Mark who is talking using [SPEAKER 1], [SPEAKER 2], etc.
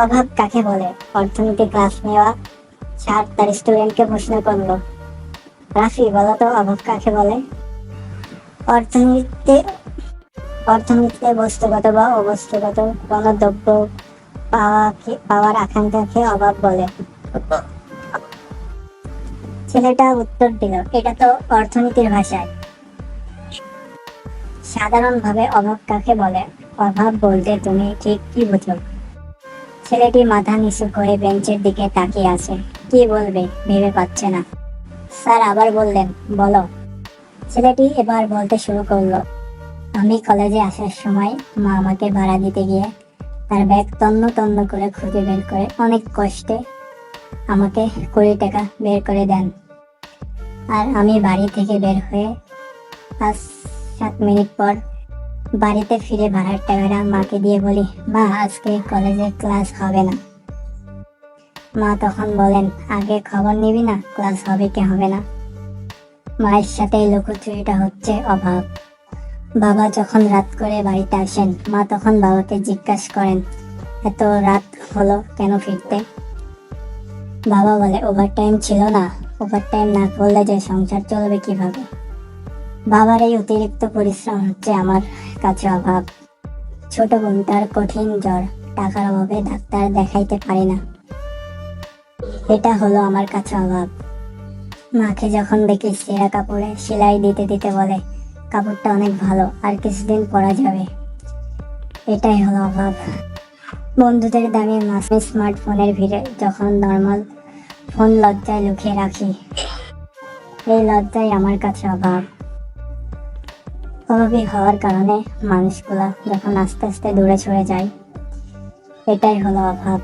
[SPEAKER 1] অভাব কাকে বলে? অর্থনীতি ক্লাস নেওয়া স্যার তার স্টুডেন্টকে প্রশ্ন করলো। রাফি, বলো তো অভাব কাকে বলে? অর্থনীতিতে অর্থনীতিতে বস্তুগত বা অবস্তুগত কোনো দ্রব্য পাওয়ার আকাঙ্ক্ষাকে অভাব বলে। ছেলেটা উত্তর দিল, এটা তো অর্থনীতির ভাষায়। সাধারণভাবে অভাব কাকে বলে? অভাব বলতে তুমি ঠিক কি বুঝো? ছেলেটি মাথা নিচু করে বেঞ্চের দিকে তাকিয়ে আছে। কি বলবে ভেবে পাচ্ছে না। স্যার আবার বললেন, বলো। ছেলেটি এবার বলতে শুরু করলো। আমি কলেজে আসার সময় মা আমাকে ভাড়া দিতে গিয়ে তার ব্যাগ তন্ন তন্ন করে খুঁজে বের করে অনেক কষ্টে আমাকে 20 টাকা বের করে দেন। আর আমি বাড়ি থেকে বের হয়ে 5-7 মিনিট পর বাড়িতে ফিরে ভাড়ার টাকাটা মাকে দিয়ে বলি, মা আজকে কলেজে ক্লাস হবে না। মা তখন বলেন, আগে খবর নিবি না ক্লাস হবে কি হবে না? মায়ের সাথে লুকোচুরিটা হচ্ছে অভাব। বাবা যখন রাত করে বাড়িতে আসেন, মা তখন বাবাকে জিজ্ঞাসা করেন, এত রাত হলো কেন ফিরতে? বাবা বলে, ওভারটাইম ছিল না। ওভারটাইম না করলে যে সংসার চলবে কিভাবে? বাবার এই অতিরিক্ত পরিশ্রম হচ্ছে আমার কাছে অভাব। ছোট বোন, তার কঠিন জ্বর, টাকার অভাবে ডাক্তার দেখাইতে পারি না। এটা হলো আমার কাছে অভাব। মাকে যখন দেখি ছেঁড়া কাপড়ে সেলাই দিতে দিতে বলে, কাপড়টা অনেক ভালো, আর কিছুদিন পরা যাবে। এটাই হলো অভাব। বন্ধুদের দামি মাসে স্মার্টফোনের ভিড়ে যখন নর্মাল ফোন লজ্জায় লুকিয়ে রাখি, এই লজ্জাই আমার কাছে অভাব। অভাবী হওয়ার কারণে মানুষগুলা যখন আস্তে আস্তে দূরে সরে যায়, এটাই হলো অভাব।